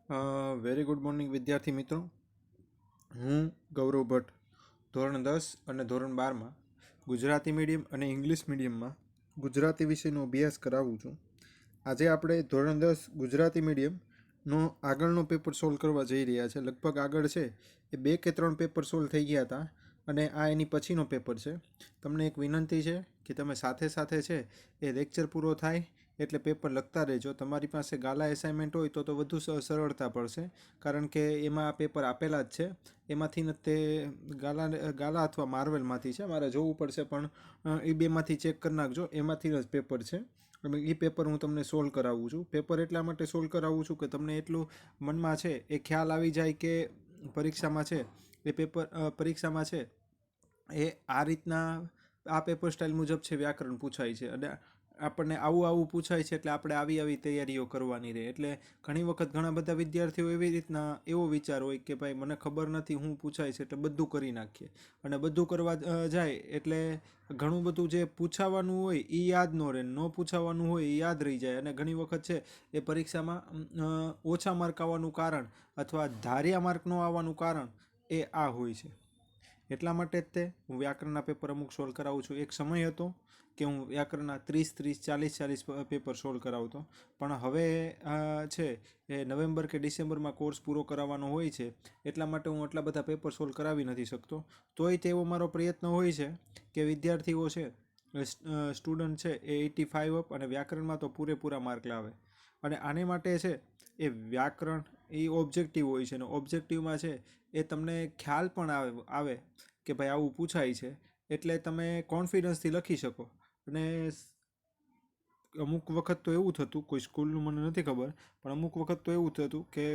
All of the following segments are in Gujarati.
વેરી ગુડ મોર્નિંગ વિદ્યાર્થી મિત્રો. હું ગૌરવ ભટ્ટ ધોરણ 10 અને ધોરણ 12માં ગુજરાતી મીડિયમ અને ઇંગ્લિશ મીડિયમમાં ગુજરાતી વિષયનો અભ્યાસ કરાવું છું. આજે આપણે ધોરણ 10 ગુજરાતી મીડિયમનો આગળનો પેપર સોલ્વ કરવા જઈ રહ્યા છે. લગભગ આગળ છે એ 2 કે 3 પેપર સોલ્વ થઈ ગયા હતા અને આ એની પછીનો પેપર છે. તમને એક વિનંતી છે કે તમે સાથે સાથે છે એ લેક્ચર પૂરો થાય એટલે પેપર લખતા રહેજો. તમારી પાસે ગાલા એસાઇનમેન્ટ હોય તો વધુ સરળતા પડશે, કારણ કે એમાં આ પેપર આપેલા જ છે. એમાંથી ને તે ગાલા અથવા માર્વેલમાંથી છે, મારે જોવું પડશે, પણ એ બેમાંથી ચેક કરી નાખજો. એમાંથી જ પેપર છે અને એ પેપર હું તમને સોલ્વ કરાવું છું. પેપર એટલા માટે સોલ્વ કરાવું છું કે તમને એટલું મનમાં છે એ ખ્યાલ આવી જાય કે પરીક્ષામાં છે એ પરીક્ષામાં છે એ આ રીતના આ પેપર સ્ટાઇલ મુજબ છે વ્યાકરણ પૂછાય છે અને આપણને આવું પૂછાય છે એટલે આપણે આવી તૈયારીઓ કરવાની રહે. એટલે ઘણી વખત ઘણા બધા વિદ્યાર્થીઓ એવી રીતના એવો વિચાર હોય કે ભાઈ મને ખબર નથી હું પૂછાય છે એટલે બધું કરી નાખીએ, અને બધું કરવા જાય એટલે ઘણું બધું જે પૂછાવાનું હોય એ યાદ ન રહે, ન પૂછાવાનું હોય એ યાદ રહી જાય. અને ઘણી વખત છે એ પરીક્ષામાં ઓછા માર્ક આવવાનું કારણ અથવા ધાર્યા માર્ક ન આવવાનું કારણ એ આ હોય છે. એટલા માટે જ તે હું વ્યાકરણના પેપર અમુક સોલ્વ કરાવું છું. એક સમય હતો કે હું વ્યાકરણના 30-40 પેપર સોલ્વ કરાવતો, પણ હવે છે એ નવેમ્બર કે ડિસેમ્બરમાં કોર્સ પૂરો કરાવવાનો હોય છે, એટલા માટે હું આટલા બધા પેપર સોલ્વ કરાવી નથી શકતો. તોય તેવો મારો પ્રયત્ન હોય છે કે વિદ્યાર્થીઓ છે, સ્ટુડન્ટ છે એ 85 અપ અને વ્યાકરણમાં તો પૂરેપૂરા માર્ક લાવે. અને આને માટે છે એ વ્યાકરણ એ ઓબ્જેક્ટિવ હોય છે, અને ઓબ્જેક્ટિવમાં છે એ તમને ખ્યાલ પણ આવે કે ભાઈ આવું પૂછાય છે, એટલે તમે કોન્ફિડન્સથી લખી શકો. અને અમુક વખત તો એવું થતું, કોઈ સ્કૂલનું મને નથી ખબર, પણ અમુક વખત તો એવું થતું કે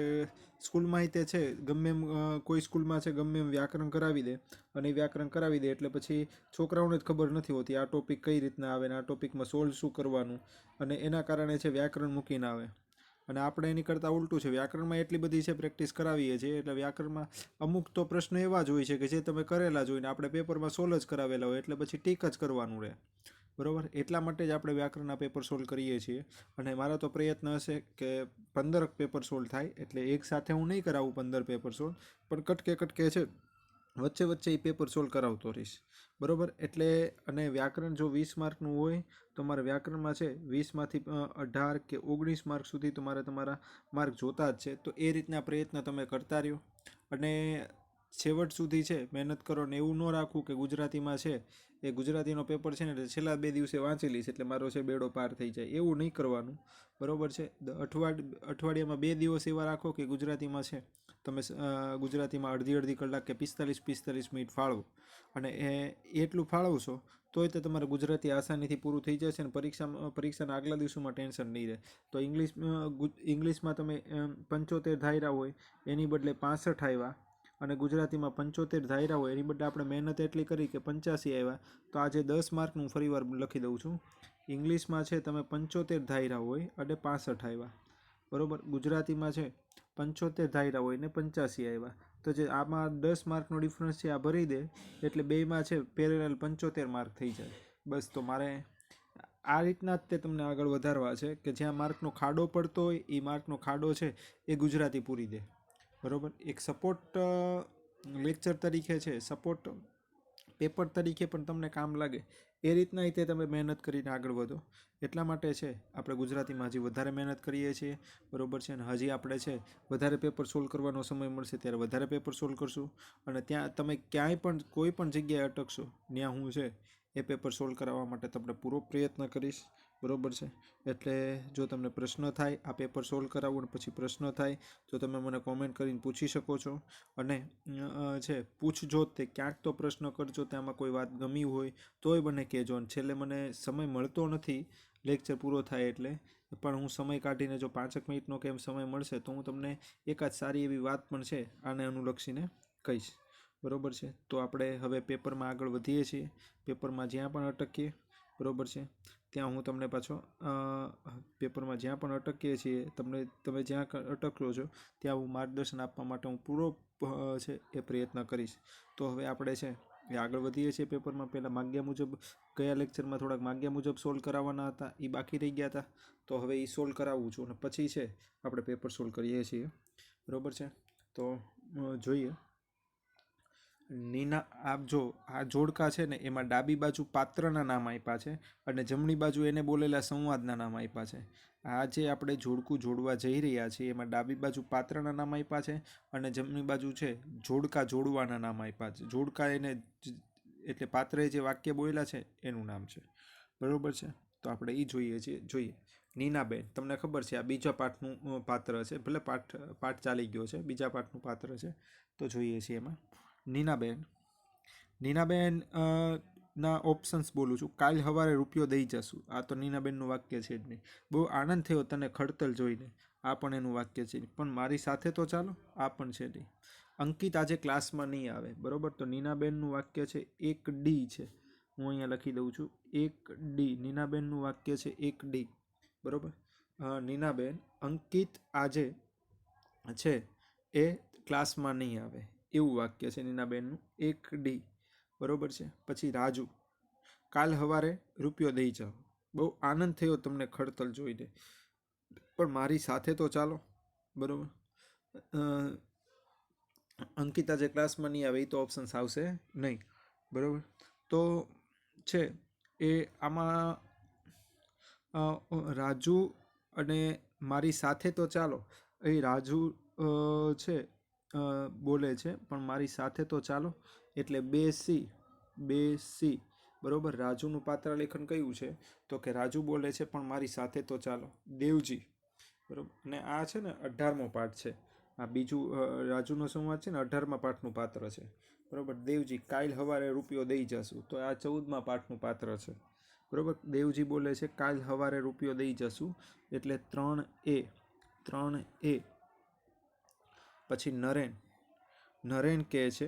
સ્કૂલમાં તે છે ગમે એમ કોઈ સ્કૂલમાં છે ગમે એમ વ્યાકરણ કરાવી દે, અને વ્યાકરણ કરાવી દે એટલે પછી છોકરાઓને જ ખબર નથી હોતી આ ટોપિક કઈ રીતના આવે ને આ ટોપિકમાં સોલ્વ શું કરવાનું, અને એના કારણે છે વ્યાકરણ મૂકીને આવે. અને આપણે એની કરતાં ઉલટું છે, વ્યાકરણમાં એટલી બધી છે પ્રેક્ટિસ કરાવીએ છીએ એટલે વ્યાકરણમાં અમુક તો પ્રશ્ન એવા જ હોય છે કે જે તમે કરેલા જ હોય ને આપણે પેપરમાં સોલ્વ જ કરાવેલા હોય, એટલે પછી ટીક જ કરવાનું રહે. બરાબર, એટલા માટે જ આપણે વ્યાકરણના પેપર સોલ્વ કરીએ છીએ. અને મારો તો પ્રયત્ન હશે કે 15 પેપર સોલ્વ થાય, એટલે એક સાથે હું નહીં કરાવું 15 પેપર સોલ્વ, પણ કટકે છે વચ્ચે એ પેપર સોલ્વ કરાવતો રહીશ. બરાબર, એટલે અને વ્યાકરણ જો 20 માર્કનું હોય તો મારે વ્યાકરણમાં છે 20માંથી 18 કે 19 માર્ક સુધી તો મારે તમારા માર્ક જોતા જ છે. તો એ રીતના પ્રયત્ન તમે કરતા રહ્યો અને છેવટ સુધી છે મહેનત કરો. ને એવું ન રાખવું કે ગુજરાતીમાં છે એ ગુજરાતીનો પેપર છે ને એટલે છેલ્લા 2 દિવસે વાંચી લઈશ એટલે મારો છે બેડો પાર થઈ જાય, એવું નહીં કરવાનું. બરાબર છે, અઠવાડિયામાં 2 દિવસ એવા રાખો કે ગુજરાતીમાં છે તમે ગુજરાતીમાં અડધી કલાક કે 45 મિનિટ ફાળવો, અને એટલું ફાળવશો તોય તે તમારે ગુજરાતી આસાનીથી પૂરું થઈ જશે ને પરીક્ષાના આગલા દિવસોમાં ટેન્શન નહીં રહે. તો ઇંગ્લિશમાં તમે 75 ધાર્યા હોય એની બદલે 65 આવ્યા, અને ગુજરાતીમાં 75 ધાર્યા હોય એની બદલે આપણે મહેનત એટલી કરી કે 85 આવ્યા, તો આજે 10 માર્કનું ફરીવાર લખી દઉં છું. ઇંગ્લિશમાં છે તમે 75 ધાર્યા હોય અને 65 આવ્યા, બરાબર. ગુજરાતીમાં છે 75 ધાર્યા હોય ને 85 આવ્યા, તો જે આમાં 10 માર્કનો ડિફરન્સ છે આ ભરી દે એટલે બેમાં છે પેરેલલ 75 માર્ક થઈ જાય. બસ, તો મારે આ રીતના જ તે તમને આગળ વધારવા છે કે જ્યાં માર્કનો ખાડો પડતો હોય એ માર્કનો ખાડો છે એ ગુજરાતી પૂરી દે. બરાબર, એક સપોર્ટ લેક્ચર તરીકે છે, સપોર્ટ પેપર તરીકે પણ તમને કામ લાગે એ રીતના તે તમે મહેનત કરીને આગળ વધો. એટલા માટે છે આપણે ગુજરાતીમાં હજી વધારે મહેનત કરીએ છીએ. બરાબર છે, અને હજી આપણે છે વધારે પેપર સોલ્વ કરવાનો સમય મળશે ત્યારે વધારે પેપર સોલ્વ કરશું. અને ત્યાં તમે ક્યાંય પણ કોઈ પણ જગ્યાએ અટકશો ત્યાં હું છે એ પેપર સોલ્વ કરાવવા માટે તમને પૂરો પ્રયત્ન કરીશ. બરાબર છે, એટલે જો તમને પ્રશ્ન થાય આ પેપર સોલ્વ કરાવવું અને પછી પ્રશ્ન થાય તો તમે મને કોમેન્ટ કરીને પૂછી શકો છો. અને છે પૂછજો તે ક્યાંક તો પ્રશ્ન કરજો, તેમાં કોઈ વાત ગમી હોય તોય મને કહેજો. અને છેલ્લે મને સમય મળતો નથી લેક્ચર પૂરો થાય એટલે, પણ હું સમય કાઢીને જો 5 મિનિટનો કેમ સમય મળશે તો હું તમને એકાદ સારી એવી વાત પણ છે આને અનુલક્ષીને કહીશ. બરાબર છે, તો આપણે હવે પેપરમાં આગળ વધીએ છીએ. પેપરમાં જ્યાં પણ અટકીએ, બરાબર છે, ત્યાં હું તમને પાછો પેપરમાં જ્યાં પણ અટકીએ છીએ તમે જ્યાં અટકો છો ત્યાં હું માર્ગદર્શન આપવા માટે હું પૂરો છે એ પ્રયત્ન કરીશ. તો હવે આપણે છે એ આગળ વધીએ છીએ પેપરમાં. પહેલાં માગ્યા મુજબ ગયા લેક્ચરમાં થોડાક માગ્યા મુજબ સોલ્વ કરાવવાના હતા, એ બાકી રહી ગયા હતા, તો હવે એ સોલ્વ કરાવું છું અને પછી છે આપણે પેપર સોલ્વ કરીએ છીએ. બરાબર છે. તો જોઈએ નીના આપ જો આ જોડકા છે ને એમાં ડાબી બાજુ પાત્રના નામ આપ્યા છે અને જમણી બાજુ એને બોલેલા સંવાદના નામ આપ્યા છે. આ જે આપણે જોડકું જોડવા જઈ રહ્યા છીએ એમાં ડાબી બાજુ પાત્રના નામ આપ્યા છે અને જમણી બાજુ છે જોડકા જોડવાના નામ આપ્યા છે. જોડકા એને એટલે પાત્રએ જે વાક્ય બોલેલા છે એનું નામ છે. બરાબર છે. તો આપણે એ જોઈએ નીનાબેન. તમને ખબર છે આ બીજા પાઠનું પાત્ર છે, ભલે પાઠ ચાલી ગયો છે, બીજા પાઠનું પાત્ર છે. તો જોઈએ છીએ એમાં નીનાબેન ના ઓપ્શન્સ બોલું છું. કાલ સવારે રૂપિયો દઈ જશું. આ તો નીનાબેનનું વાક્ય છે જ નહીં. બહુ આનંદ થયો તને ખડતલ જોઈને. આ પણ એનું વાક્ય છે. પણ મારી સાથે તો ચાલો. આ પણ છે નહીં. અંકિત આજે ક્લાસમાં નહીં આવે. બરાબર. તો નીનાબેનનું વાક્ય છે 1D છે. હું અહીંયા લખી દઉં છું 1D. નીનાબેનનું વાક્ય છે 1D. બરાબર. નીનાબેન અંકિત આજે છે એ ક્લાસમાં નહીં આવે એવું વાક્ય છે નીનાબેનનું 1D. બરાબર છે. પછી રાજુ કાલ સવારે રૂપિયો દઈ જાઓ. બહુ આનંદ થયો તમને ખડતલ જોઈને, પણ મારી સાથે તો ચાલો. બરાબર. અંકિત આજે ક્લાસમાં નહીં આવે એ તો ઓપ્શન્સ આવશે નહીં. બરાબર. તો છે એ આમાં રાજુ અને મારી સાથે તો ચાલો. એ રાજુ છે બોલે છે પણ મારી સાથે તો ચાલો એટલે 2C. બરાબર. રાજુનું પાત્ર લેખન કયું છે? તો કે રાજુ બોલે છે પણ મારી સાથે તો ચાલો. દેવજી. બરાબર. અને આ છે ને 18મો પાઠ છે. આ બીજું રાજુનો સંવાદ છે ને 18મા પાઠનું પાત્ર છે. બરાબર. દેવજી કાલ સવારે રૂપિયો દઈ જશું. તો આ 14મા પાઠનું પાત્ર છે. બરાબર. દેવજી બોલે છે કાલ સવારે રૂપિયો દઈ જશું એટલે 3A. પછી નરેન કહે છે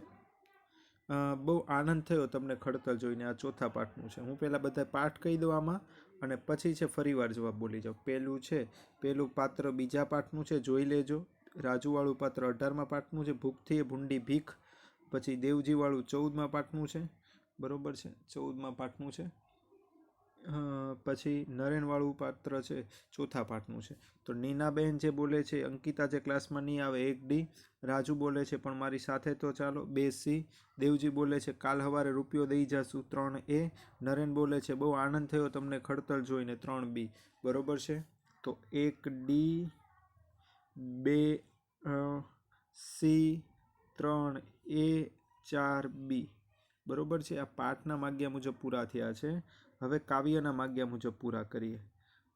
બહુ આનંદ થયો તમને ખડતલ જોઈને. આ ચોથા પાઠનું છે. હું પહેલાં બધા પાઠ કહી દઉં આમાં અને પછી છે ફરીવાર જવાબ બોલી જાઉં. પહેલું પાત્ર બીજા પાઠનું છે, જોઈ લેજો. રાજુવાળું પાત્ર 18મા પાઠનું છે, ભૂખથી ભૂંડી ભીખ. પછી દેવજીવાળું 14મા પાઠનું છે. બરાબર છે. 14મા પાઠનું છે. પછી નરેનવાળું પાત્ર છે ચોથા પાઠનું છે. તો નીનાબેન જે બોલે છે અંકિતા જે ક્લાસમાં નહીં આવે 1D. રાજુ બોલે છે પણ મારી સાથે તો ચાલો 2C. દેવજી બોલે છે કાલ સવારે રૂપિયો દઈ જશું 3A. નરેન બોલે છે બહુ આનંદ થયો તમને ખડતલ જોઈને 3B. બરોબર છે. તો 1D 2C 3A 4B. બરોબર છે. આ પાઠના માગ્યા મુજબ પૂરા થયા છે. હવે કાવ્યના માગ્યા મુજબ પૂરા કરીએ.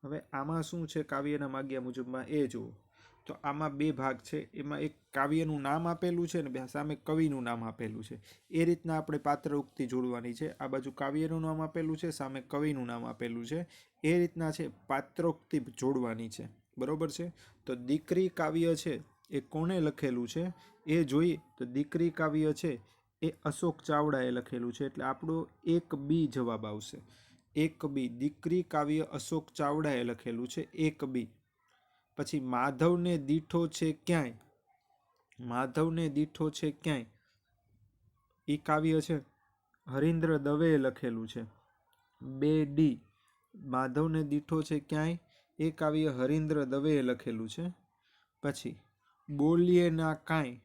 હવે આમાં શું છે કાવ્યના માગ્યા મુજબમાં એ જુઓ. તો આમાં બે ભાગ છે. એમાં એક કાવ્યનું નામ આપેલું છે ને સામે કવિનું નામ આપેલું છે. એ રીતના આપણે પાત્ર ઉક્તિ જોડવાની છે. આ બાજુ કાવ્યનું નામ આપેલું છે, સામે કવિનું નામ આપેલું છે. એ રીતના છે પાત્રોક્તિ જોડવાની છે. બરોબર છે. તો દીકરી કાવ્ય છે એ કોણે લખેલું છે એ જોઈએ. તો દીકરી કાવ્ય છે એ અશોક ચાવડાએ લખેલું છે એટલે આપણો 1B જવાબ આવશે. 1B. દીકરી કાવ્ય અશોક ચાવડાએ લખેલું છે 1B. પછી માધવને દીઠો છે ક્યાંય. માધવને દીઠો છે ક્યાંય એ કાવ્ય છે હરીન્દ્ર દવેએ લખેલું છે 2D. માધવને દીઠો છે ક્યાંય એ કાવ્ય હરીન્દ્ર દવેએ લખેલું છે. પછી બોલીએ ના કાંઈ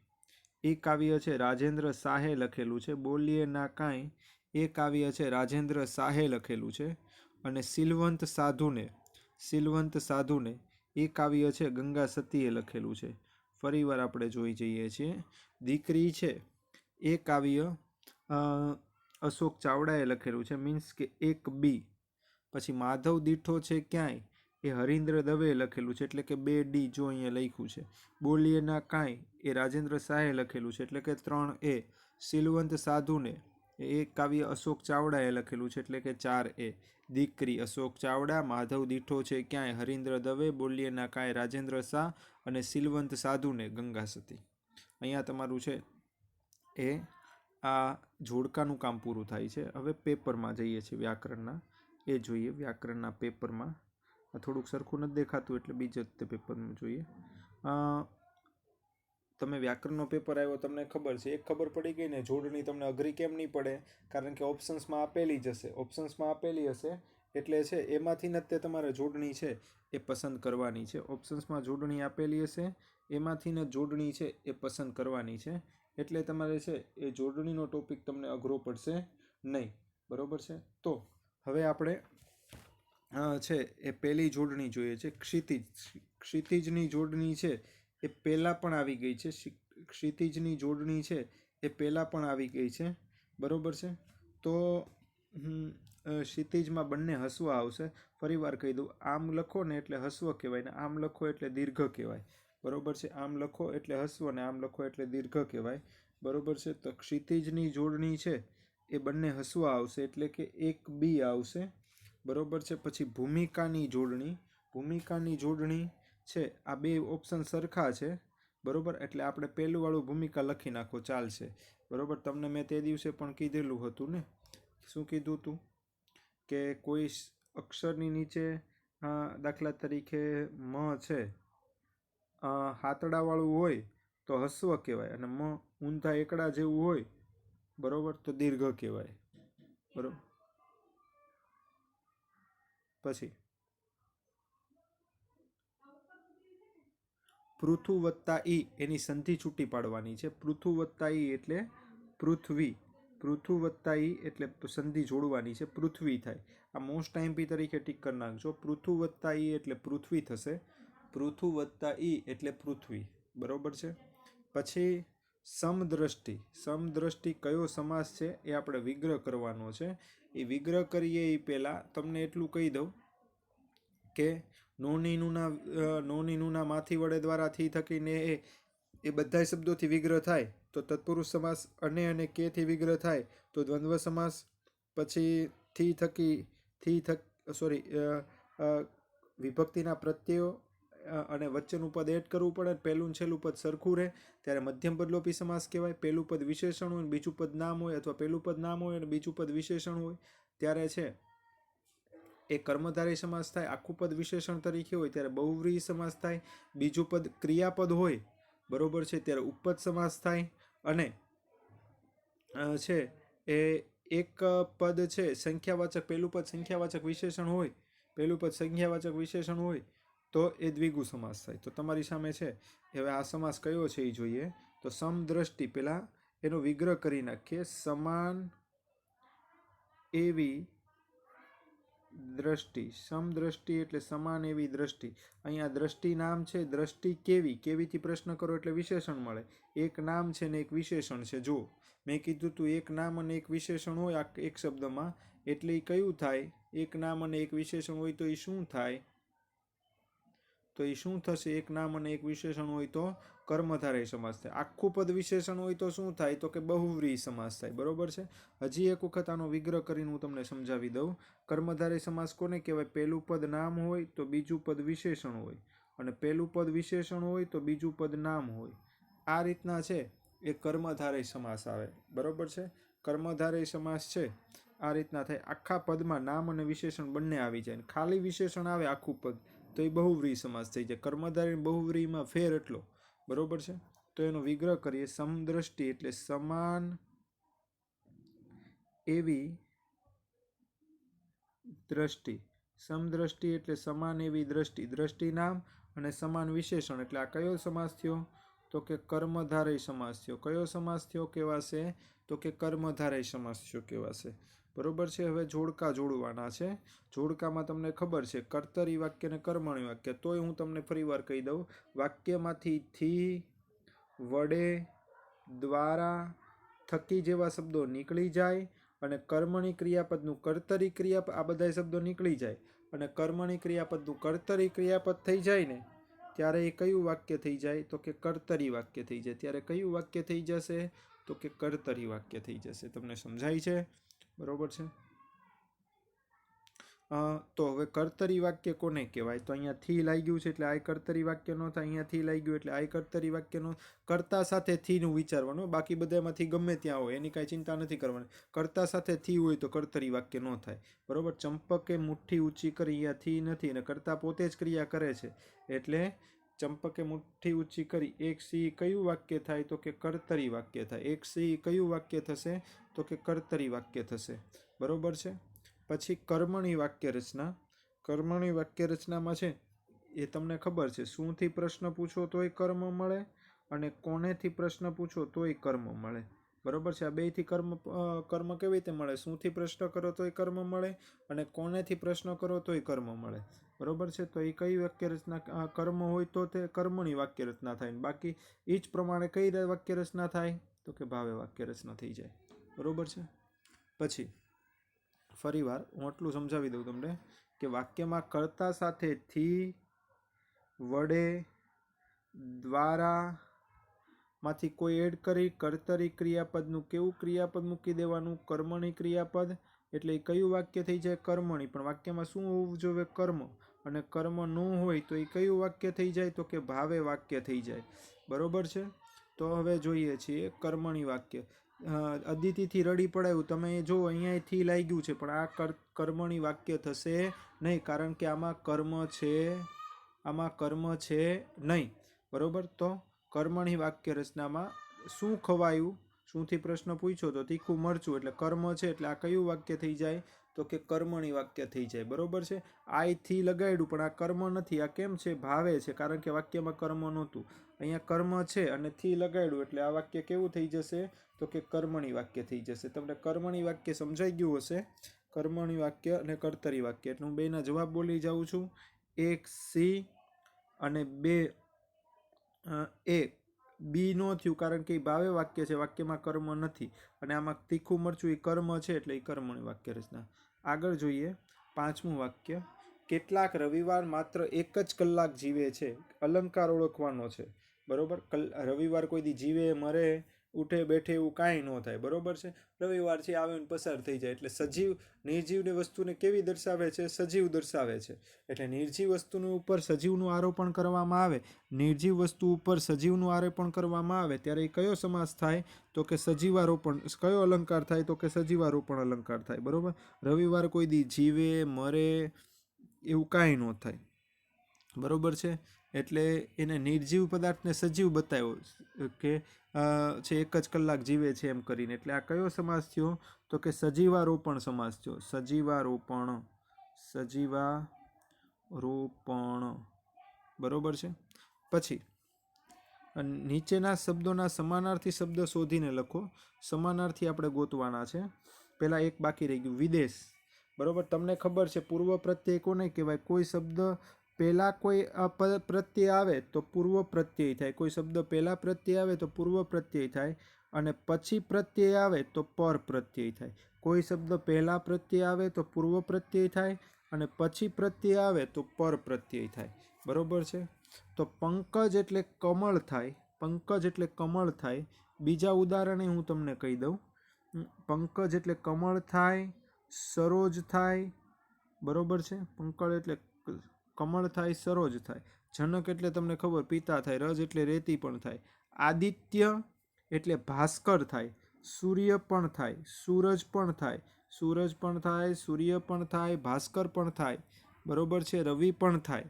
એ કાવ્ય છે રાજેન્દ્ર શાહે લખેલું છે. બોલીએ ના કાંઈ એ કાવ્ય છે રાજેન્દ્ર શાહે લખેલું છે. અને સિલવંત સાધુને એ કાવ્ય છે ગંગા સતીએ લખેલું છે. ફરીવાર આપણે જોઈ જઈએ છીએ. દીકરી છે એ કાવ્ય અશોક ચાવડાએ લખેલું છે, મીન્સ કે 1B. પછી માધવ દીઠો છે ક્યાંય એ હરીન્દ્ર દવેએ લખેલું છે એટલે કે 2D. જો અહીંયા લખ્યું છે. બોલીએ ના કાંઈ એ રાજેન્દ્ર શાહે લખેલું છે એટલે કે 3A. સિલવંત સાધુને એ કાવ્ય અશોક ચાવડાએ લખેલું છે એટલે કે 4A. દીકરી અશોક ચાવડા, માધવ દીઠો છે ક્યાંય હરીન્દ્ર દવે, બોલીએ ના કાંઈ રાજેન્દ્ર શાહ અને સિલવંત સાધુને ગંગા સતી. અહીંયા તમારું છે એ આ જોડકાનું કામ પૂરું થાય છે. હવે પેપરમાં જઈએ છીએ વ્યાકરણના. એ જોઈએ વ્યાકરણના પેપરમાં. થોડુંક સરખું નથી દેખાતું એટલે બીજે તે પેપરમાં જોઈએ. તમે વ્યાકરણનો પેપર આવ્યો તમને ખબર છે. એક ખબર પડી ગઈ ને જોડણી તમને અઘરી કેમ નહીં પડે, કારણ કે ઓપ્શન્સમાં આપેલી જ હશે. ઓપ્શન્સમાં આપેલી હશે એટલે છે એમાંથી જ તે તમારે જોડણી છે એ પસંદ કરવાની છે. ઓપ્શન્સમાં જોડણી આપેલી હશે એમાંથીને જોડણી છે એ પસંદ કરવાની છે. એટલે તમારે છે એ જોડણીનો ટોપિક તમને અઘરો પડશે નહીં. બરોબર છે. તો હવે આપણે છે એ પહેલી જોડણી જોઈએ છે, ક્ષિતિજ. ક્ષિતિજની જોડણી છે એ પહેલાં પણ આવી ગઈ છે. ક્ષિતિજની જોડણી છે એ પહેલાં પણ આવી ગઈ છે. બરોબર છે. તો ક્ષિતિજમાં બંને હસવા આવશે. ફરી વાર કહી દઉં, આમ લખો ને એટલે હસવ કહેવાય, ને આમ લખો એટલે દીર્ઘ કહેવાય. બરોબર છે. આમ લખો એટલે હસવ ને આમ લખો એટલે દીર્ઘ કહેવાય. બરોબર છે. તો ક્ષિતિજની જોડણી છે એ બંને હસવા આવશે, એટલે કે એક બી આવશે. બરોબર છે. પછી ભૂમિકાની જોડણી. ભૂમિકાની જોડણી છે, આ બે ઓપ્શન સરખા છે. બરોબર, એટલે આપણે પહેલું વાળું ભૂમિકા લખી નાખો, ચાલશે. બરોબર, તમને મેં તે દિવસે પણ કીધેલું હતું ને. શું કીધું હતું? કે કોઈ અક્ષરની નીચે દાખલા તરીકે મ છે, હાતડાવાળું હોય તો હસ્વ કહેવાય, અને મ ઊંધા એકડા જેવું હોય, બરોબર, તો દીર્ઘ કહેવાય. બરોબર. પછી પૃથુ વત્તા ઈ, એની સંધિ છૂટી પાડવાની છે. પૃથુ વત્તા ઈ એટલે પૃથ્વી. પૃથુ વત્તા ઈ એટલે સંધિ જોડવાની છે, પૃથ્વી થાય. આ મોસ્ટ આઈએમપી તરીકે ટીક કરી નાખજો. પૃથુ વત્તા ઈ એટલે પૃથ્વી થશે. પૃથુ વત્તા ઈ એટલે પૃથ્વી. બરોબર છે. પછી સમદ્રષ્ટિ. સમદ્રષ્ટિ કયો સમાસ છે એ આપણે વિગ્રહ કરવાનો છે. એ વિગ્રહ કરીએ એ પહેલાં તમને એટલું કહી દઉં કે નોની નુના માથી વડે દ્વારા થી થકીને એ બધા શબ્દોથી વિગ્રહ થાય તો તત્પુરુષ સમાસ, અને કેથી વિગ્રહ થાય તો દ્વંદ્વ સમાસ. પછી વિભક્તિના પ્રત્યયો અને વચ્ચેનું પદ એડ કરવું પડે. પહેલું છેલ્લું પદ સરખું રહે ત્યારે મધ્યમ પદલોપી સમાસ કહેવાય. પહેલું પદ વિશેષણ હોય, બીજું પદ નામ હોય, અથવા પહેલું પદ નામ હોય અને બીજું પદ વિશેષણ હોય ત્યારે છે એ કર્મધારય સમાસ થાય. આખું પદ વિશેષણ તરીકે હોય ત્યારે બહુવ્રીહી સમાસ થાય. બીજું પદ ક્રિયાપદ હોય, બરોબર છે, ત્યારે ઉપપદ સમાસ થાય. અને છે એ એક પદ છે સંખ્યાવાચક, પહેલું પદ સંખ્યાવાચક વિશેષણ હોય, પહેલું પદ સંખ્યાવાચક વિશેષણ હોય તો એ દ્વિગુ સમાસ થાય. તો તમારી સામે છે હવે આ સમાસ કયો છે એ જોઈએ. તો સમદ્રષ્ટિ, પેલા એનો વિગ્રહ કરી નાખીએ. સમાન એવી દ્રષ્ટિ. સમદ્રષ્ટિ એટલે સમાન એવી દ્રષ્ટિ. અહીંયા દ્રષ્ટિ નામ છે. દ્રષ્ટિ કેવી, કેવીથી પ્રશ્ન કરો એટલે વિશેષણ મળે. એક નામ છે ને એક વિશેષણ છે. જો મેં કીધું તું એક નામ અને એક વિશેષણ હોય એક શબ્દમાં, એટલે એ કયું થાય? એક નામ અને એક વિશેષણ હોય તો એ શું થાય? તો એ શું થશે? એક નામ અને એક વિશેષણ હોય તો કર્મધારય સમાસ થાય. આખું પદ વિશેષણ હોય તો શું થાય? તો કે બહુવ્રીહી સમાસ થાય. બરોબર છે. હજી એક વખત આનો વિગ્રહ કરીને હું તમને સમજાવી દઉં. કર્મધારય સમાસ કોને કહેવાય? પહેલું પદ નામ હોય તો બીજું પદ વિશેષણ હોય, અને પહેલું પદ વિશેષણ હોય તો બીજું પદ નામ હોય. આ રીતના છે એ કર્મધારય સમાસ આવે. બરોબર છે. કર્મધારય સમાસ છે આ રીતના થાય. આખા પદમાં નામ અને વિશેષણ બંને આવી જાય. ખાલી વિશેષણ આવે આખું પદ તો એ બહુવ્રીહી સમાસ થઈ જાય. કર્મધારય બહુવ્રીહીમાં ફેર એટલો. બરોબર છે. તો એનો વિગ્રહ કરીએ. સમદ્રષ્ટિ એટલે સમાન એવી દ્રષ્ટિ. સમદ્રષ્ટિ એટલે સમાન એવી દ્રષ્ટિ. દ્રષ્ટિ નામ અને સમાન વિશેષણ, એટલે આ કયો સમાસ થયો? તો કે કર્મધારય સમાસ થયો. કયો સમાસ થયો કહેવાશે? તો કે કર્મધારય સમાસ થયો કહેવાશે. બરોબર છે. હવે જોડકા જોડવાના છે. જોડકામાં તમને ખબર છે કર્તરી વાક્ય અને કર્મણી વાક્ય. તોય હું તમને ફરી વાર કહી દઉં. વાક્યમાંથી થી, વડે, દ્વારા, થકી જેવા શબ્દો નીકળી જાય અને કર્મણી ક્રિયાપદનું કર્તરી ક્રિયાપદ, આ બધા શબ્દો નીકળી જાય અને કર્મણી ક્રિયાપદનું કર્તરી ક્રિયાપદ થઈ જાય ને ત્યારે એ કયું વાક્ય થઈ જાય? તો કે કર્તરી વાક્ય થઈ જાય. ત્યારે કયું વાક્ય થઈ જશે? તો કે કર્તરી વાક્ય થઈ જશે. તમને સમજાય છે? બરોબર છે. તો હવે કર્તરી વાક્ય કોને કહેવાય? તો અહીંયા થી લાગ્યું છે એટલે આ કર્તરી વાક્ય ન થાય. અહીંયા થી લાગ્યું એટલે આ કર્તરી વાક્ય નો. કર્તા સાથે થી નું વિચારવાનું. બાકી બધામાંથી ગમે ત્યાં હોય એની કાંઈ ચિંતા નથી કરવાની. કર્તા સાથે થી હોય તો કર્તરી વાક્ય ન થાય. બરોબર. ચંપકે મુઠ્ઠી ઊંચી કરી, અહીંયા થી નથી અને કર્તા પોતે જ ક્રિયા કરે છે એટલે ચંપકે મુઠ્ઠી ઊંચી કરી. એક સી કયું વાક્ય થાય? તો કે કર્તરી વાક્ય થાય. એક સી કયું વાક્ય થશે? તો કે કર્તરી વાક્ય થશે. બરોબર છે. પછી કર્મણી વાક્ય રચના. કર્મણી વાક્ય રચનામાં છે એ તમને ખબર છે, શુંથી પ્રશ્ન પૂછો તોય કર્મ મળે અને કોનેથી પ્રશ્ન પૂછો તોય કર્મ મળે. બરોબર છે. આ બેયથી કર્મ કેવી રીતે મળે? શુંથી પ્રશ્ન કરો તોય કર્મ મળે અને કોનેથી પ્રશ્ન કરો તોય કર્મ મળે. બરોબર છે. તો એ કઈ વાક્ય રચના કર્મ હોય તો તે કર્મની વાક્ય રચના થાય, બાકી એ જ પ્રમાણે કઈ વાક્ય રચના થાય? તો કે ભાવે વાક્ય રચના થઈ જાય. બરોબર છે. પછી ફરીવાર હું આટલું સમજાવી દઉં તમને કે વાક્યમાં કર્તા સાથે થી, વડે, દ્વારા માંથી કોઈ એડ કરી કર્તરી ક્રિયાપદનું કેવું ક્રિયાપદ મૂકી દેવાનું? કર્મણી ક્રિયાપદ. એટલે એ કયું વાક્ય થઈ જાય? કર્મણી. પણ વાક્યમાં શું હોવું જોઈએ? કર્મ. અને કર્મ ન હોય તો એ કયું વાક્ય થઈ જાય? તો કે ભાવે વાક્ય થઈ જાય. બરોબર છે. તો હવે જોઈએ છીએ કર્મણી વાક્ય. અદિતિથી રડી પડાયું, તમે જો અહીંયાથી લાગ્યું છે, પણ આ કર્મણી વાક્ય થશે નહીં, કારણ કે આમાં કર્મ છે નહીં. બરોબર. તો કર્મણી વાક્ય રચનામાં શું ખવાયું? શુંથી પ્રશ્ન પૂછ્યો તો તીખું મરચું, એટલે કર્મ છે, એટલે આ કયું વાક્ય થઈ જાય? તો કે કર્મણી વાક્ય થઈ જાય. બરોબર છે. આઈથી લગાડ્યું, પણ આ કર્મ નથી. આ કેમ છે? ભાવે છે, કારણ કે વાક્યમાં કર્મ નહોતું. અહીંયા કર્મ છે અને થી લગાડ્યું, એટલે આ વાક્ય કેવું થઈ જશે? તો કે કર્મણી વાક્ય થઈ જશે. તમને કર્મણી વાક્ય સમજાઈ ગયું હશે. કર્મણી વાક્ય અને કર્તરી વાક્ય. એટલે હું બેના જવાબ બોલી જાઉં છું. 1 સી અને 2 એ. બી નો થયું, કારણ કે એ ભાવે વાક્ય છે, વાક્યમાં કર્મ નથી. અને આમાં તીખું મરચું એ કર્મ છે, એટલે એ કર્મણી વાક્ય રચના. આગળ જોઈએ 5મું વાક્ય. કેટલાક રવિવાર માત્ર 1 જ કલાક જીવે છે. અલંકાર ઓળખવાનો છે. બરોબર. રવિવાર કોઈ દી જીવે, મરે, ઉઠે, બેઠે એવું કાંઈ ન થાય. બરોબર છે. રવિવાર છે, આવે ને પસાર થઈ જાય. એટલે સજીવ નિર્જીવની વસ્તુને કેવી દર્શાવે છે? સજીવ દર્શાવે છે. એટલે નિર્જીવ વસ્તુની ઉપર સજીવનું આરોપણ કરવામાં આવે, નિર્જીવ વસ્તુ ઉપર સજીવનું આરોપણ કરવામાં આવે, ત્યારે એ કયો સમાસ થાય? તો કે સજીવારોપણ. કયો અલંકાર થાય? તો કે સજીવારોપણ અલંકાર થાય. બરોબર. રવિવાર કોઈ દી જીવે, મરે એવું કાંઈ ન થાય. બરોબર છે. એટલે એને નિર્જીવ પદાર્થને સજીવ બતાવ્યો કે છે 1 જ કલાક જીવે છે એમ કરીને. એટલે આ કયો સમાસ થયો? તો કે સજીવારોપણ સમાસ થયો. સજીવારોપણ. બરોબર છે. પછી નીચેના શબ્દોના સમાનાર્થી શબ્દ શોધીને લખો. સમાનાર્થી આપણે ગોતવાના છે. પહેલા એક બાકી રહી ગયું, વિદેશ. બરોબર. તમને ખબર છે પૂર્વ પ્રત્યય કોને કહેવાય? કોઈ શબ્દ પહેલા કોઈ પ્રત્યય આવે તો પૂર્વ પ્રત્યય થાય. કોઈ શબ્દ પહેલા પ્રત્યય આવે તો પૂર્વ પ્રત્યય થાય, અને પછી પ્રત્યય આવે તો પર પ્રત્યય થાય. કોઈ શબ્દ પહેલા પ્રત્યય આવે તો પૂર્વ પ્રત્યય થાય, અને પછી પ્રત્યય આવે તો પર પ્રત્યય થાય. બરોબર છે. તો પંકજ એટલે કમળ થાય. પંકજ એટલે કમળ થાય. બીજા ઉદાહરણે હું તમને કહી દઉં. પંકજ એટલે કમળ થાય, સરોજ થાય. બરોબર છે. પંકજ એટલે કમળ થાય, સરોજ થાય. જનક એટલે તમને ખબર, પિતા થાય. રજ એટલે રેતી પણ થાય. આદિત્ય એટલે ભાસ્કર થાય. સૂર્ય પણ થાય, સૂરજ પણ થાય. સૂરજ પણ થાય, સૂર્ય પણ થાય, ભાસ્કર પણ થાય. બરોબર છે. રવિ પણ થાય.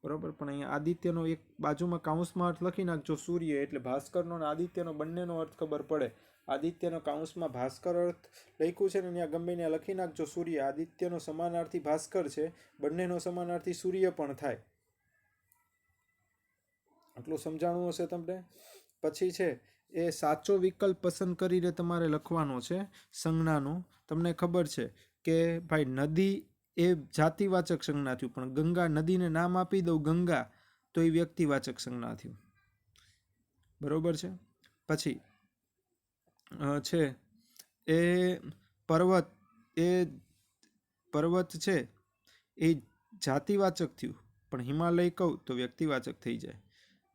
બરોબર. પણ અહીંયા આદિત્યનો એક બાજુમાં કાઉન્સમાં અર્થ લખી નાખજો, સૂર્ય. એટલે ભાસ્કરનો અને આદિત્યનો બંનેનો અર્થ ખબર પડે. આદિત્યનો કાઉન્સમાં ભાસ્કર અર્થ લખ્યું છે ને, ત્યાં ગમે ત્યાં લખી નાખજો સૂર્ય. આદિત્યનો સમાનાર્થી ભાસ્કર છે, બંનેનો સમાનાર્થી સૂર્ય પણ થાય. આટલું સમજાણું હશે તમને. પછી છે એ સાચો વિકલ્પ પસંદ કરીને તમારે લખવાનો છે સંજ્ઞાનો. તમને ખબર છે કે ભાઈ નદી એ જાતિવાચક સંજ્ઞા થયું, પણ ગંગા, નદીને નામ આપી દઉં ગંગા, તો એ વ્યક્તિવાચક સંજ્ઞા થયું. બરોબર છે. પછી છે એ પર્વત છે એ જાતિવાચક થયું, પણ હિમાલય કહું તો વ્યક્તિવાચક થઈ જાય.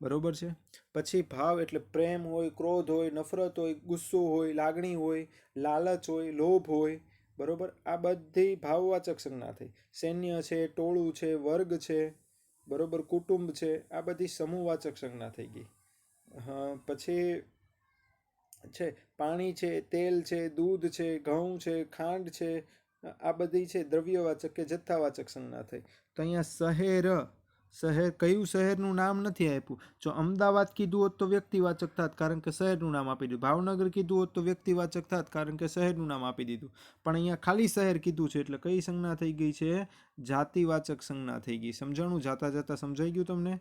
બરોબર છે. પછી ભાવ એટલે પ્રેમ હોય, ક્રોધ હોય, નફરત હોય, ગુસ્સો હોય, લાગણી હોય, લાલચ હોય, લોભ હોય. બરોબર. આ બધી ભાવવાચક સંજ્ઞા થઈ. સૈન્ય છે, ટોળું છે, વર્ગ છે, બરોબર, કુટુંબ છે, આ બધી સમૂહવાચક સંજ્ઞા થઈ ગઈ. પછી છે પાણી છે, તેલ છે, દૂધ છે, ઘઉં છે, ખાંડ છે, આ બધી છે દ્રવ્યવાચક કે જથ્થાવાચક સંજ્ઞા થઈ. તો અહીંયા શહેર કયું શહેરનું નામ નથી આપ્યું. જો અમદાવાદ કીધું હોત તો વ્યક્તિવાચક થાત, કારણ કે શહેરનું નામ આપી દીધું. ભાવનગર કીધું હોત તો વ્યક્તિવાચક થાત, કારણ કે શહેરનું નામ આપી દીધું. પણ અહીંયા ખાલી શહેર કીધું છે એટલે કઈ સંજ્ઞા થઈ ગઈ છે? જાતિવાચક સંજ્ઞા થઈ ગઈ. સમજાણું? જાતા જાતા સમજાઈ ગયું તમને?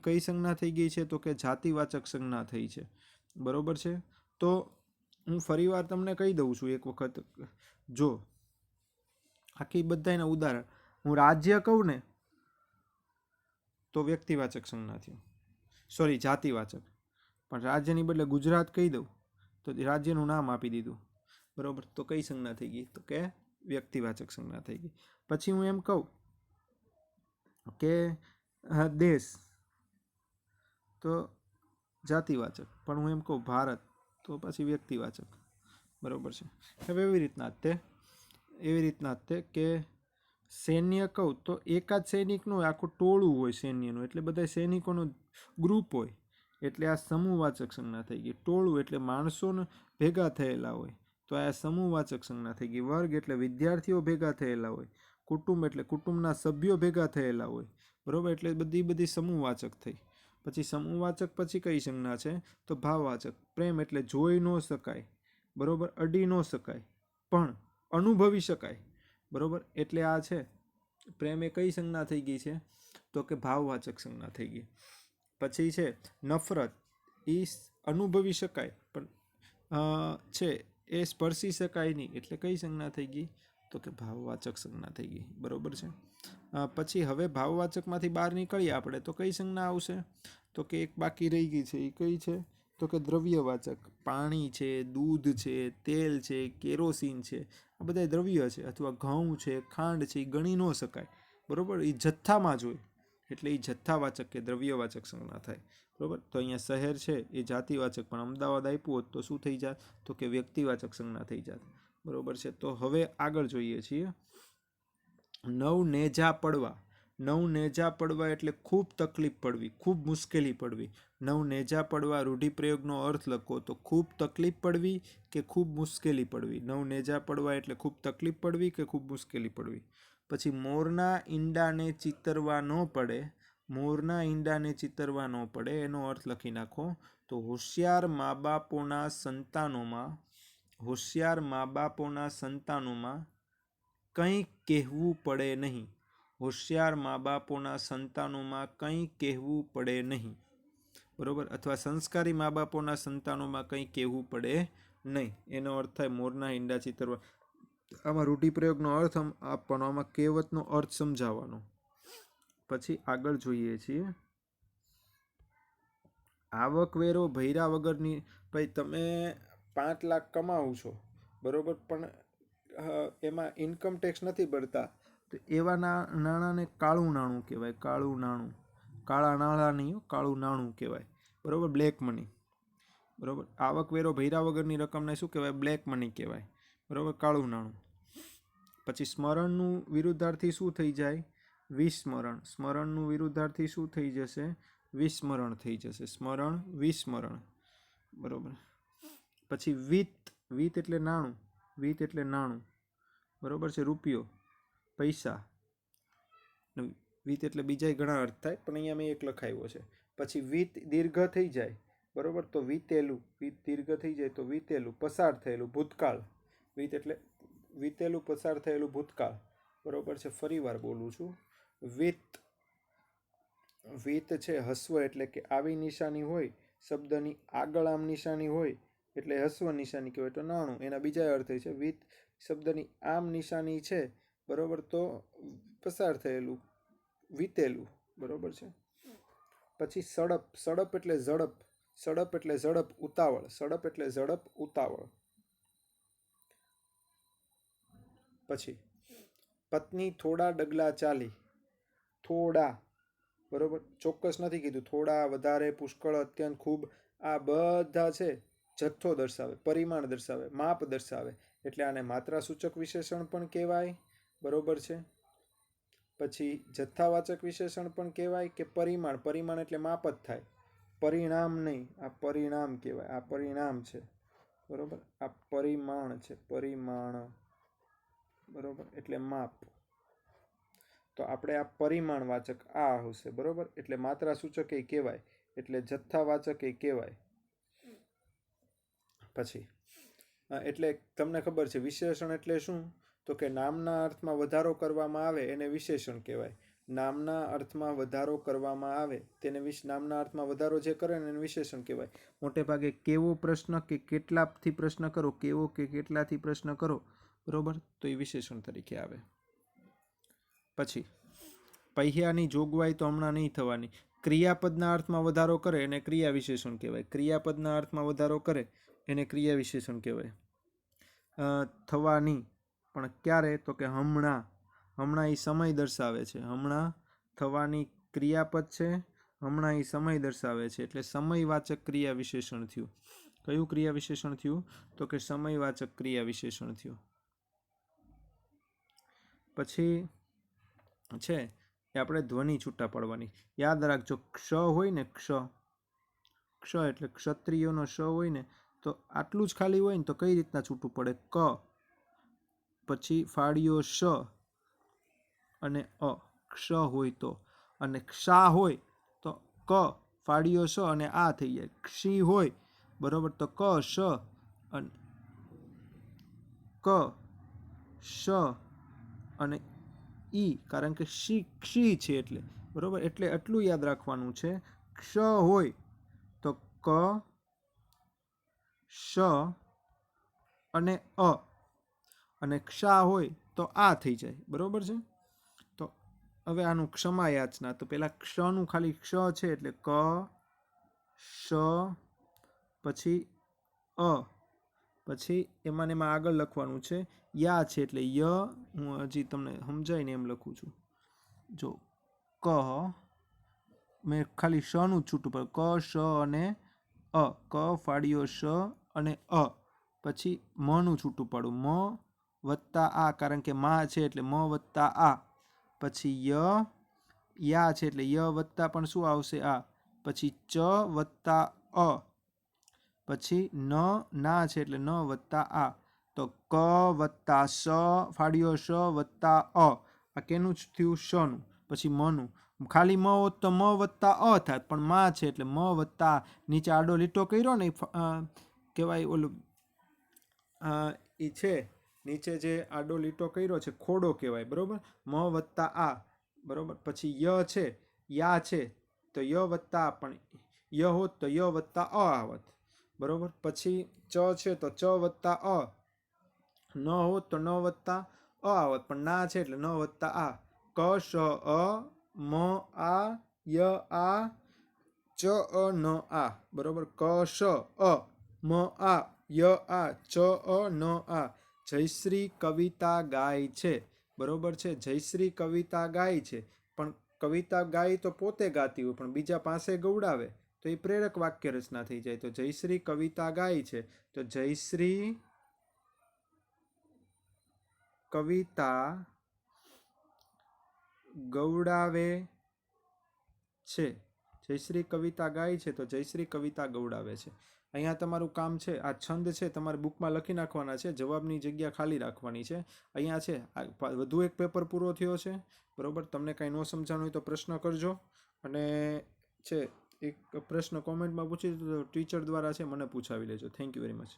કઈ સંજ્ઞા થઈ ગઈ છે? તો કે જાતિવાચક સંજ્ઞા થઈ છે. બરોબર છે. તો હું ફરીવાર તમને કહી દઉં છું એક વખત. જો આખી બધાના ઉદાહરણ હું રાજ્ય કહું ને તો વ્યક્તિવાચક સંજ્ઞા થયું, સોરી જાતિવાચક. પણ રાજ્યની બદલે ગુજરાત કહી દઉં તો રાજ્યનું નામ આપી દીધું. બરોબર, તો કઈ સંજ્ઞા થઈ ગઈ? તો કે વ્યક્તિવાચક સંજ્ઞા થઈ ગઈ. પછી હું એમ કહું કે દેશ તો જાતિવાચક, પણ હું એમ કહું ભારત તો પછી વ્યક્તિવાચક. બરોબર છે. હવે એવી રીતના તે કે સૈન્ય કહું તો એકાદ સૈનિકનું હોય, આખું ટોળું હોય સૈન્યનું, એટલે બધા સૈનિકોનું ગ્રુપ હોય, એટલે આ સમૂહવાચક સંજ્ઞા થઈ ગઈ. ટોળું એટલે માણસોને ભેગા થયેલા હોય, તો આ સમૂહવાચક સંજ્ઞા થઈ ગઈ. વર્ગ એટલે વિદ્યાર્થીઓ ભેગા થયેલા હોય. કુટુંબ એટલે કુટુંબના સભ્યો ભેગા થયેલા હોય. બરોબર, એટલે બધી સમૂહવાચક થઈ. પછી સમૂહવાચક પછી કઈ સંજ્ઞા છે? તો ભાવવાચક. પ્રેમ એટલે જોઈ ન શકાય, બરોબર, અડી ન શકાય, પણ અનુભવી શકાય. બરોબર, એટલે આ છે પ્રેમ. એ કઈ સંજ્ઞા થઈ ગઈ છે? તો કે ભાવવાચક સંજ્ઞા થઈ ગઈ. પછી છે નફરત. એ અનુભવી શકાય પણ છે એ સ્પર્શી શકાય નહીં, એટલે કઈ સંજ્ઞા થઈ ગઈ? તો કે ભાવવાચક સંજ્ઞા થઈ ગઈ. બરોબર છે. પછી હવે ભાવવાચકમાંથી બહાર નીકળીએ આપણે તો કઈ સંજ્ઞા આવશે? તો કે એક બાકી રહી ગઈ છે. એ કઈ છે? તો કે દ્રવ્યવાચક. પાણી છે, દૂધ છે, તેલ છે, કેરોસીન છે, આ બધા દ્રવ્ય છે. અથવા ઘઉં છે, ખાંડ છે, એ ગણી ન શકાય. બરોબર, એ જથ્થામાં જ હોય, એટલે એ જથ્થાવાચક કે દ્રવ્યવાચક સંજ્ઞા થાય. બરોબર, તો અહીંયા શહેર છે એ જાતિવાચક, પણ અમદાવાદ આપ્યું હોત તો શું થઈ જાત? તો કે વ્યક્તિવાચક સંજ્ઞા થઈ જાત. બરોબર છે. તો હવે આગળ જોઈએ છીએ. નવ નેજા પડવા. નવ નેજા પડવા એટલે ખૂબ તકલીફ પડવી, ખૂબ મુશ્કેલી પડવી. નવ નેજા પડવા રૂઢિપ્રયોગનો અર્થ લખો તો ખૂબ તકલીફ પડવી કે ખૂબ મુશ્કેલી પડવી. નવ નેજા પડવા એટલે ખૂબ તકલીફ પડવી કે ખૂબ મુશ્કેલી પડવી. પછી મોરના ઈંડાને ચિતરવા ન પડે. મોરના ઈંડાને ચિતરવા ન પડે એનો અર્થ લખી નાખો તો હોશિયાર મા બાપોના સંતાનોમાં કંઈ કહેવું પડે નહીં. હોશિયાર મા બાપોના સંતાનોમાં કંઈ કહેવું પડે નહીં. બરોબર, અથવા સંસ્કારી મા બાપોના સંતાનોમાં કંઈ કહેવું પડે નહીં, એનો અર્થ થાય મોરના ઈંડા ચિતરવા. આમાં રૂઢિપ્રયોગનો અર્થ આપવાનો, આમાં કહેવતનો અર્થ સમજાવવાનો. પછી આગળ જોઈએ છીએ. આવકવેરો ભર્યા વગરની. ભાઈ તમે 5 લાખ કમાવો છો, બરોબર, પણ એમાં ઇન્કમ ટેક્સ નથી ભરતા, તો એવા નાણાંને કાળું નાણું કહેવાય. કાળું નાણું. કાળા નાણાં નહીં, કાળું નાણું કહેવાય. બરોબર, બ્લેક મની. બરોબર, આવકવેરો ભર્યા વગરની રકમને શું કહેવાય? બ્લેક મની કહેવાય. બરોબર, કાળું નાણું. પછી સ્મરણનું વિરુદ્ધાર્થી શું થઈ જાય? વિસ્મરણ. સ્મરણનું વિરુદ્ધાર્થી શું થઈ જશે? વિસ્મરણ થઈ જશે. સ્મરણ, વિસ્મરણ. બરોબર. પછી વિત્ત. વિત્ત એટલે નાણું. વિત્ત એટલે નાણું. બરોબર છે. રૂપિયો, પૈસા. વિત્ત એટલે બીજા ઘણા અર્થ થાય, પણ અહીંયા મેં એક લખાવ્યો છે. પછી વિત્ત દીર્ઘ થઈ જાય, બરોબર, તો વીતેલું. વિત્ત દીર્ઘ થઈ જાય તો વીતેલું, પસાર થયેલું, ભૂતકાળ. વિત્ત એટલે વીતેલું, પસાર થયેલું, ભૂતકાળ. બરોબર છે. ફરી વાર બોલું છું. વિત્ત. વિત્ત છે હસ્વ, એટલે કે આવી નિશાની હોય શબ્દની આગળ, આમ નિશાની હોય એટલે હસ્વ નિશાની કહેવાય, તો નાણું. એના બીજા અર્થ છે. વિત્ત શબ્દની આમ નિશાની છે, બરોબર, તો પસાર થયેલું, વીતેલું. બરોબર છે. પછી સડપ. સડપ એટલે ઝડપ. સડપ એટલે ઝડપ, ઉતાવળ. સડપ એટલે ઝડપ, ઉતાવળ. પછી પત્ની થોડા ડગલા ચાલી. થોડા, બરોબર, ચોક્કસ નથી કીધું. થોડા, વધારે, પુષ્કળ, અત્યંત, ખૂબ, આ બધા છે જથ્થો દર્શાવે, પરિમાણ દર્શાવે, માપ દર્શાવે, એટલે આને માત્રા સૂચક વિશેષણ પણ કહેવાય. બરોબર છે. પછી જથ્થાવાચક વિશેષણ પણ કહેવાય કે પરિમાણ. પરિમાણ એટલે માપ જ થાય, પરિણામ નહીં. આ પરિણામ કહેવાય. આ પરિણામ છે, બરોબર. આ પરિમાણ છે, પરિમાણ. બરોબર, એટલે માપ. તો આપણે આ પરિમાણવાચક આ આવશે, બરોબર. એટલે માત્રા સૂચક એ કહેવાય, એટલે જથ્થાવાચક એ કહેવાય. પછી એટલે તમને ખબર છે વિશેષણ એટલે શું? તો કે નામના અર્થમાં વધારો કરવામાં આવે એને વિશેષણ કહેવાય. નામના અર્થમાં વધારો કરવામાં આવે તેને નામના અર્થમાં વધારો જે કરે ને એને વિશેષણ કહેવાય. મોટે ભાગે કેવો પ્રશ્ન કે કેટલાથી પ્રશ્ન કરો, કેવો કે કેટલાથી પ્રશ્ન કરો, બરોબર, તો એ વિશેષણ તરીકે આવે. પછી પૈયાની જોગવાઈ તો હમણાં નહીં થવાની. ક્રિયાપદના અર્થમાં વધારો કરે એને ક્રિયા વિશેષણ કહેવાય. ક્રિયાપદના અર્થમાં વધારો કરે એને ક્રિયા વિશેષણ કહેવાય. થવાની પણ ક્યારે? તો કે હમણાં. હમણાં એ સમય દર્શાવે છે. હમણાં થવાની ક્રિયાપદ છે, હમણાં એ સમય દર્શાવે છે, એટલે સમયવાચક ક્રિયા વિશેષણ થયું. કયું ક્રિયા વિશેષણ થયું? તો કે સમયવાચક ક્રિયા વિશેષણ થયું. પછી છે એ આપણે ધ્વનિ છૂટા પાડવાની. યાદ રાખજો, ક્ષ હોય ને, ક્ષ એટલે ક્ષત્રિયોનો શ હોય ને, તો આટલું જ ખાલી હોય ને તો કઈ રીતના છૂટું પડે? ક, પછી ફાળિયો શ અને અ. ક્ષ હોય તો, અને ક્ષા હોય તો ક ફાળિયો શ અને આ થઈ જાય. ક્ષી હોય, બરોબર, તો ક શ અને ક શ અને ઈ, કારણ કે ક્ષી છે એટલે, બરોબર. એટલે એટલું યાદ રાખવાનું છે, ક્ષ હોય તો ક શ અને અ, અને ક્ષા હોય તો આ થઈ જાય, બરોબર છે. તો હવે આનું ક્ષમા યાચના. તો પેલા ક્ષનું ખાલી ક્ષ છે એટલે ક શ પછી અ, પછી એમાં આગળ લખવાનું છે યા છે એટલે ય. હું હજી તમને સમજાય ને એમ લખું છું. જો ક, મેં ખાલી શ નું છૂટું પડે, ક શ અને અ, ક ફાળિયો શ અને અ, પછી મ નું છૂટું પાડું, મ વત્તા આ, કારણ કે માં છે એટલે મ વત્તા આ, પછી યા છે એટલે ય વત્તા પણ શું આવશે? આ, પછી ચ વત્તા અ, પછી ના છે એટલે ન વત્તા આ, તો ક વત્તા સ ફાળિયો શ વત્તા અ. આ કેનું થયું? શનું. પછી મનું. ખાલી મ હોત તો મ વત્તા અ થાત, પણ માં છે એટલે મ વત્તા, નીચે આડો લીટો કર્યો ને કહેવાય ઓલું એ છે, નીચે જે આડો લીટો કર્યો છે ખોડો કહેવાય, બરોબર. મ વત્તા આ, બરોબર. પછી ય છે, યા છે, તો ય વત્તા આ, પણ ય હોત તો ય વત્તા અ આવત, બરોબર. પછી ચ છે તો ચ વત્તા અ, ન હોત તો ન વત્તા અ આવત, પણ ના છે એટલે ન વત્તા આ. ક શ અ મ આ ય આ ચ અ ન આ, બરોબર. ક શ અ મ આ ય આ ચ અ ન આ. જયશ્રી કવિતા ગાય છે, બરોબર છે. જયશ્રી કવિતા ગાય છે, પણ કવિતા ગાય તો પોતે ગાતી હોય, પણ બીજા પાસે ગવડાવે તો એ પ્રેરક વાક્ય રચના થઈ જાય. તો જયશ્રી કવિતા ગાય છે, તો જયશ્રી કવિતા ગવડાવે છે. જયશ્રી કવિતા ગાય છે તો જયશ્રી કવિતા ગવડાવે છે. અહીંયા તમારું કામ છે, આ છંદ છે તમારે બુકમાં લખી નાખવાના છે, જવાબની જગ્યા ખાલી રાખવાની છે. અહીંયા છે વધુ એક પેપર પૂરો થયો છે, બરોબર. તમને કાંઈ ન સમજાણું હોય તો પ્રશ્ન કરજો, અને છે એક પ્રશ્ન કોમેન્ટમાં પૂછી દીધો ટીચર દ્વારા છે મને પૂછાવી લેજો. Thank you very much.